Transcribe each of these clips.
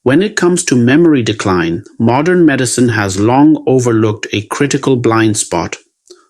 When it comes to memory decline, modern medicine has long overlooked a critical blind spot.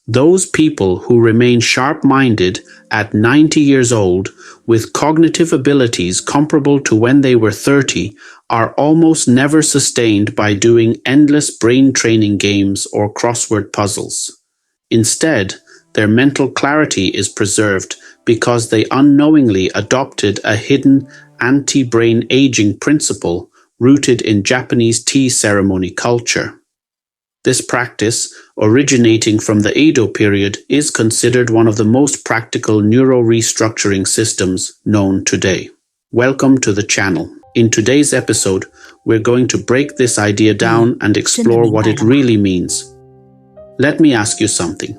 Those people who remain sharp-minded at 90 years old with cognitive abilities comparable to when they were 30 are almost never sustained by doing endless brain training games or crossword puzzles. Instead, their mental clarity is preserved because they unknowingly adopted a hidden anti-brain aging principle rooted in Japanese tea ceremony culture. This practice, originating from the Edo-period, is considered one of the most practical neuro-restructuring systems known today. Welcome to the channel. In today's episode, we're going to break this idea down and explore what it really means. Let me ask you something.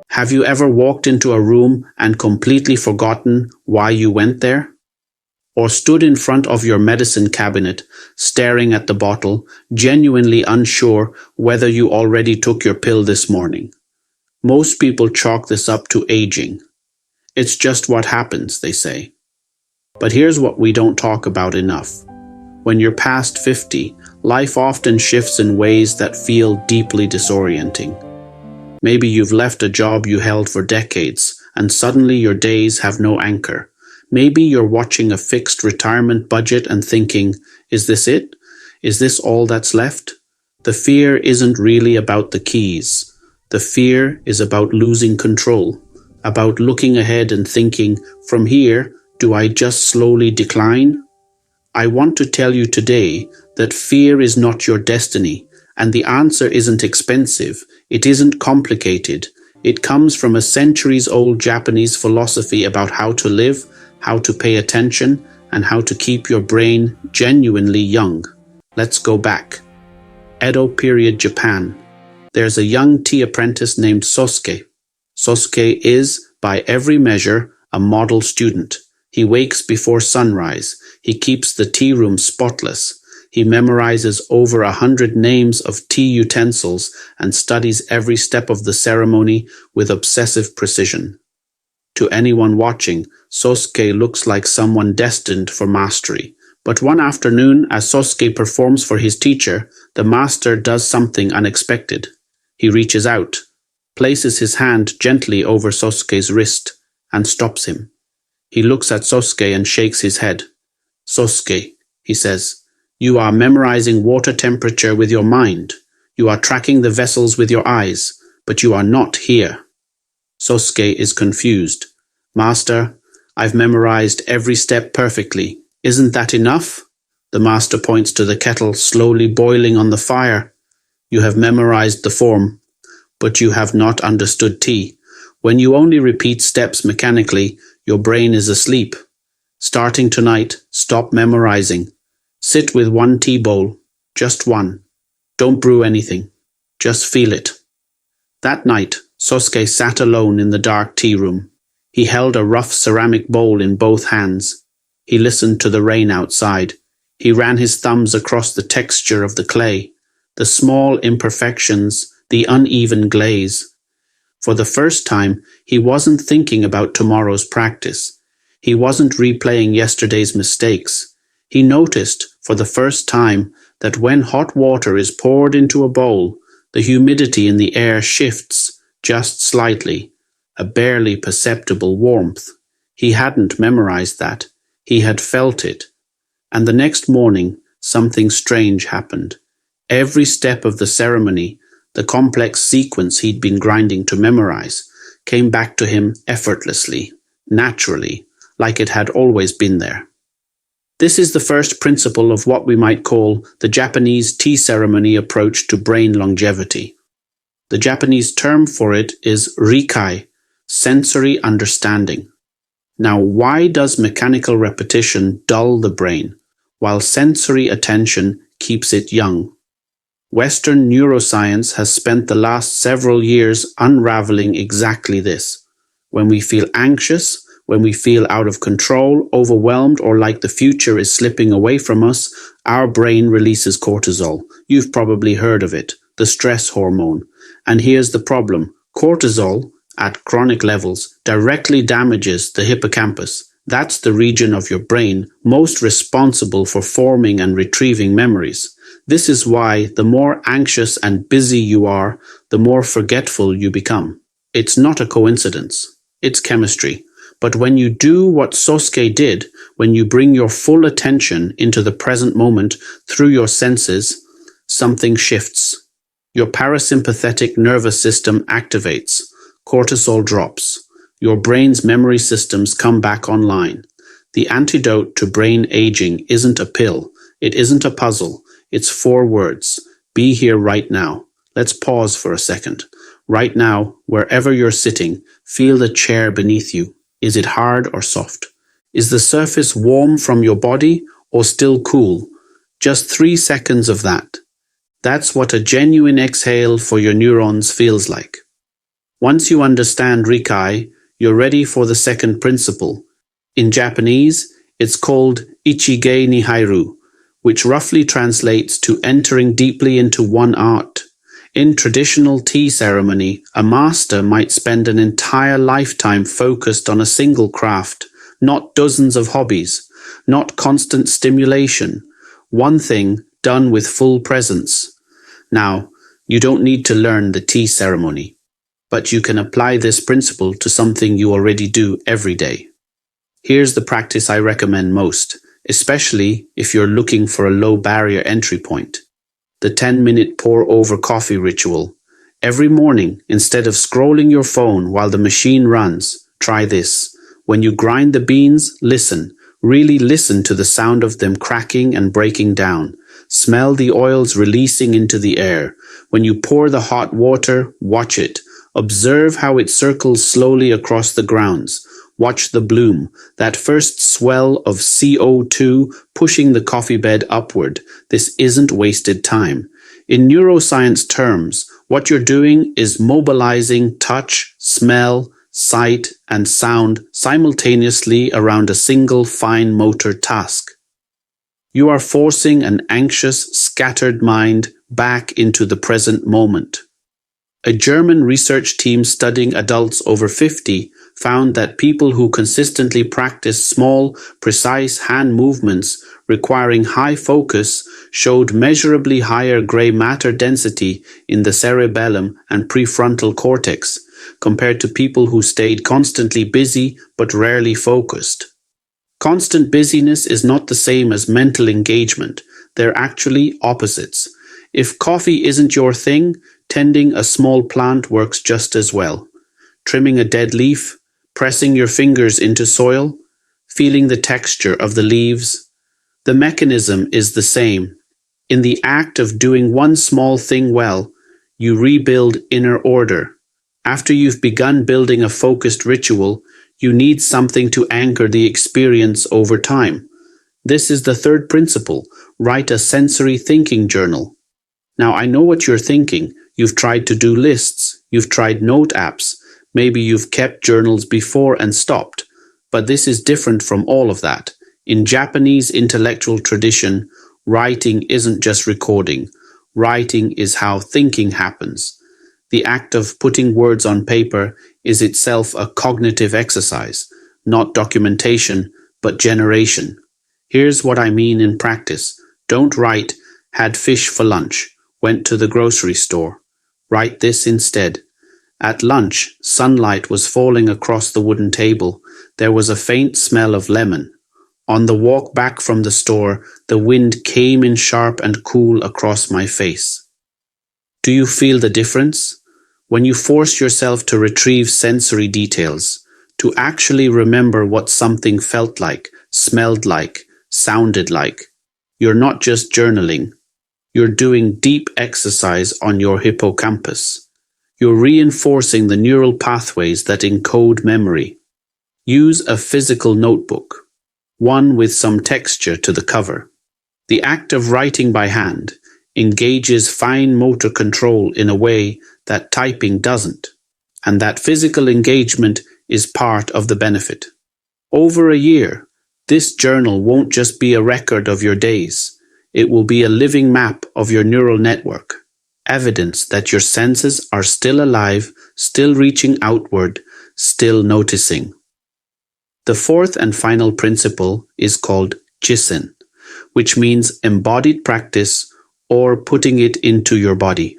Have you ever walked into a room and completely forgotten why you went there? Or stood in front of your medicine cabinet, staring at the bottle, genuinely unsure whether you already took your pill this morning? Most people chalk this up to aging. It's just what happens, they say. But here's what we don't talk about enough. When you're past 50, life often shifts in ways that feel deeply disorienting. Maybe you've left a job you held for decades, and suddenly your days have no anchor. Maybe you're watching a fixed retirement budget and thinking, is this it? Is this all that's left? The fear isn't really about the keys. The fear is about losing control, about looking ahead and thinking, from here, do I just slowly decline? I want to tell you today that fear is not your destiny, and the answer isn't expensive. It isn't complicated. It comes from a centuries-old Japanese philosophy about how to live, how to pay attention, and how to keep your brain genuinely young. Let's go back. Edo-period Japan. There's a young tea apprentice named Sosuke. Sosuke is, by every measure, a model student. He wakes before sunrise. He keeps the tea room spotless. He memorizes over 100 names of tea utensils and studies every step of the ceremony with obsessive precision. To anyone watching, Sosuke looks like someone destined for mastery. But one afternoon, as Sosuke performs for his teacher, the master does something unexpected. He reaches out, places his hand gently over Sosuke's wrist, and stops him. He looks at Sosuke and shakes his head. "Sosuke," he says, "you are memorizing water temperature with your mind. You are tracking the vessels with your eyes, but you are not here." Sosuke is confused. "Master, I've memorized every step perfectly. Isn't that enough?" The master points to the kettle slowly boiling on the fire. "You have memorized the form, but you have not understood tea. When you only repeat steps mechanically, your brain is asleep. Starting tonight, stop memorizing. Sit with one tea bowl, just one. Don't brew anything. Just feel it." That night, Sosuke sat alone in the dark tea room. He held a rough ceramic bowl in both hands. He listened to the rain outside. He ran his thumbs across the texture of the clay, the small imperfections, the uneven glaze. For the first time, he wasn't thinking about tomorrow's practice. He wasn't replaying yesterday's mistakes. He noticed, for the first time, that when hot water is poured into a bowl, the humidity in the air shifts just slightly, a barely perceptible warmth. He hadn't memorized that. He had felt it. And the next morning, something strange happened. Every step of the ceremony, the complex sequence he'd been grinding to memorize, came back to him effortlessly, naturally, like it had always been there. This is the first principle of what we might call the Japanese tea ceremony approach to brain longevity. The Japanese term for it is Rikai, sensory understanding. Now, why does mechanical repetition dull the brain, while sensory attention keeps it young? Western neuroscience has spent the last several years unraveling exactly this. When we feel anxious, when we feel out of control, overwhelmed, or like the future is slipping away from us, our brain releases cortisol. You've probably heard of it, the stress hormone. And here's the problem. Cortisol, at chronic levels, directly damages the hippocampus, That's the region of your brain most responsible for forming and retrieving memories. This is why the more anxious and busy you are, the more forgetful you become. It's not a coincidence. It's chemistry. But when you do what Sosuke did, when you bring your full attention into the present moment through your senses, something shifts. Your parasympathetic nervous system activates. Cortisol drops. Your brain's memory systems come back online. The antidote to brain aging isn't a pill. It isn't a puzzle. It's 4 words. Be here right now. Let's pause for a second. Right now, wherever you're sitting, feel the chair beneath you. Is it hard or soft? Is the surface warm from your body or still cool? Just 3 seconds of that. That's what a genuine exhale for your neurons feels like. Once you understand Rikai, you're ready for the second principle. In Japanese, it's called Ichige Nihairu, which roughly translates to entering deeply into one art. In traditional tea ceremony, a master might spend an entire lifetime focused on a single craft, not dozens of hobbies, not constant stimulation, one thing done with full presence. Now, you don't need to learn the tea ceremony, but you can apply this principle to something you already do every day. Here's the practice I recommend most, especially if you're looking for a low barrier entry point. The 10-minute pour-over coffee ritual. Every morning, instead of scrolling your phone while the machine runs, try this. When you grind the beans, listen. Really listen to the sound of them cracking and breaking down. Smell the oils releasing into the air. When you pour the hot water, watch it. Observe how it circles slowly across the grounds. Watch the bloom, that first swell of CO2 pushing the coffee bed upward. This isn't wasted time. In neuroscience terms, what you're doing is mobilizing touch, smell, sight, and sound simultaneously around a single fine motor task. You are forcing an anxious, scattered mind back into the present moment. A German research team studying adults over 50 found that people who consistently practice small, precise hand movements requiring high focus showed measurably higher gray matter density in the cerebellum and prefrontal cortex compared to people who stayed constantly busy but rarely focused. Constant busyness is not the same as mental engagement. They're actually opposites. If coffee isn't your thing, tending a small plant works just as well. Trimming a dead leaf, pressing your fingers into soil, feeling the texture of the leaves. The mechanism is the same. In the act of doing one small thing well, you rebuild inner order. After you've begun building a focused ritual, you need something to anchor the experience over time. This is the third principle. Write a sensory thinking journal. Now, I know what you're thinking. You've tried to-do lists. You've tried note apps. Maybe you've kept journals before and stopped. But this is different from all of that. In Japanese intellectual tradition, writing isn't just recording. Writing is how thinking happens. The act of putting words on paper is itself a cognitive exercise, not documentation, but generation. Here's what I mean in practice. Don't write, had fish for lunch, went to the grocery store. Write this instead. At lunch, sunlight was falling across the wooden table. There was a faint smell of lemon. On the walk back from the store, the wind came in sharp and cool across my face. Do you feel the difference? When you force yourself to retrieve sensory details, to actually remember what something felt like, smelled like, sounded like, you're not just journaling. You're doing deep exercise on your hippocampus. You're reinforcing the neural pathways that encode memory. Use a physical notebook, one with some texture to the cover. The act of writing by hand engages fine motor control in a way that typing doesn't, and that physical engagement is part of the benefit. Over a year, this journal won't just be a record of your days. It will be a living map of your neural network, evidence that your senses are still alive, still reaching outward, still noticing. The fourth and final principle is called jissen, which means embodied practice or putting it into your body.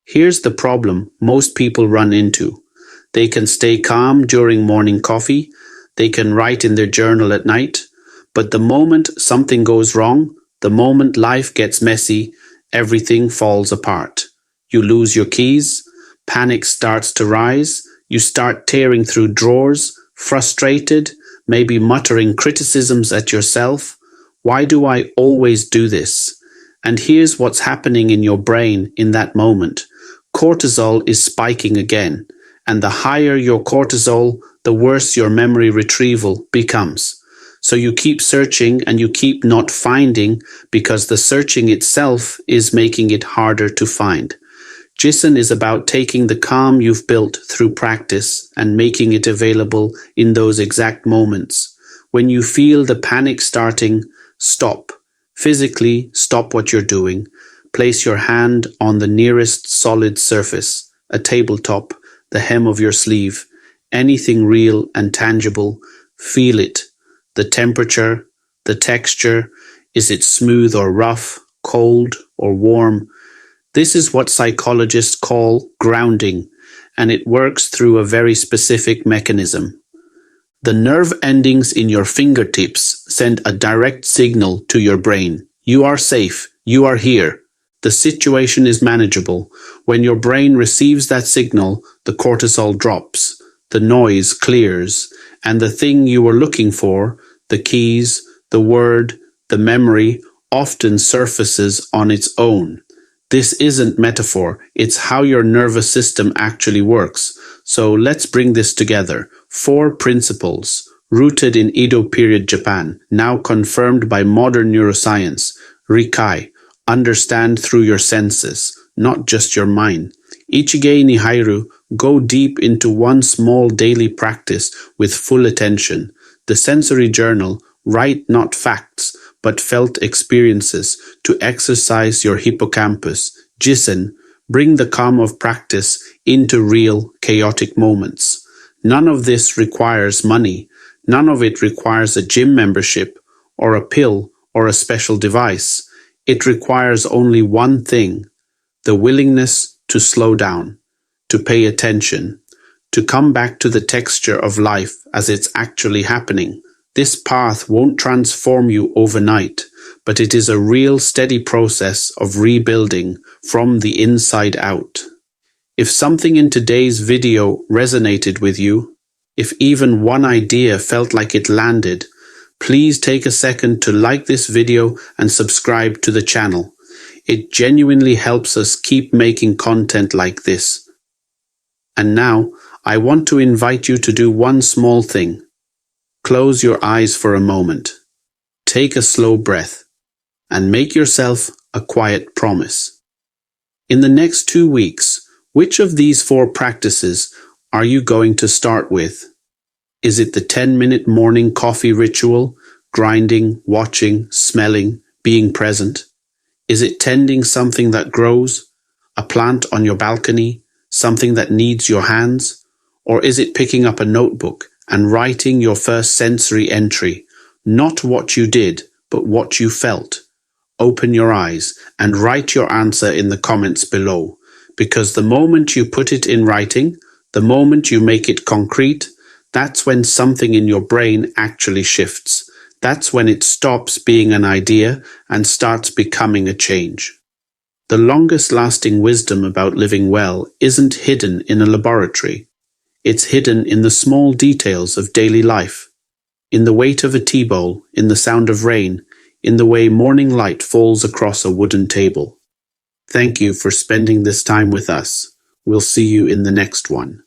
Here's the problem most people run into. They can stay calm during morning coffee, they can write in their journal at night, but the moment something goes wrong, the moment life gets messy, everything falls apart. You lose your keys, panic starts to rise, you start tearing through drawers, frustrated, maybe muttering criticisms at yourself. Why do I always do this? And here's what's happening in your brain in that moment. Cortisol is spiking again, and the higher your cortisol, the worse your memory retrieval becomes. So you keep searching and you keep not finding because the searching itself is making it harder to find. Jissen is about taking the calm you've built through practice and making it available in those exact moments. When you feel the panic starting, stop. Physically stop what you're doing. Place your hand on the nearest solid surface, a tabletop, the hem of your sleeve, anything real and tangible. Feel it. The temperature, the texture. Is it smooth or rough, cold or warm? This is what psychologists call grounding, and it works through a very specific mechanism. The nerve endings in your fingertips send a direct signal to your brain. You are safe. You are here. The situation is manageable. When your brain receives that signal, the cortisol drops, the noise clears, and the thing you were looking for, the keys, the word, the memory, often surfaces on its own. This isn't metaphor, it's how your nervous system actually works. So let's bring this together. 4 principles, rooted in Edo-period Japan, now confirmed by modern neuroscience. Rikai, understand through your senses, not just your mind. Ichigei ni hairu, go deep into one small daily practice with full attention. The sensory journal, write not facts, but felt experiences to exercise your hippocampus. Jissen, bring the calm of practice into real, chaotic moments. None of this requires money. None of it requires a gym membership, or a pill, or a special device. It requires only one thing, the willingness to slow down, to pay attention, to come back to the texture of life as it's actually happening. This path won't transform you overnight, but it is a real steady process of rebuilding from the inside out. If something in today's video resonated with you, if even one idea felt like it landed, please take a second to like this video and subscribe to the channel. It genuinely helps us keep making content like this. And now, I want to invite you to do one small thing. Close your eyes for a moment. Take a slow breath and make yourself a quiet promise. In the next 2 weeks, which of these 4 practices are you going to start with? Is it the 10-minute morning coffee ritual, grinding, watching, smelling, being present? Is it tending something that grows, a plant on your balcony, something that needs your hands? Or is it picking up a notebook and writing your first sensory entry, not what you did, but what you felt? Open your eyes and write your answer in the comments below, because the moment you put it in writing, the moment you make it concrete, that's when something in your brain actually shifts. That's when it stops being an idea and starts becoming a change. The longest lasting wisdom about living well isn't hidden in a laboratory. It's hidden in the small details of daily life, in the weight of a tea bowl, in the sound of rain, in the way morning light falls across a wooden table. Thank you for spending this time with us. We'll see you in the next one.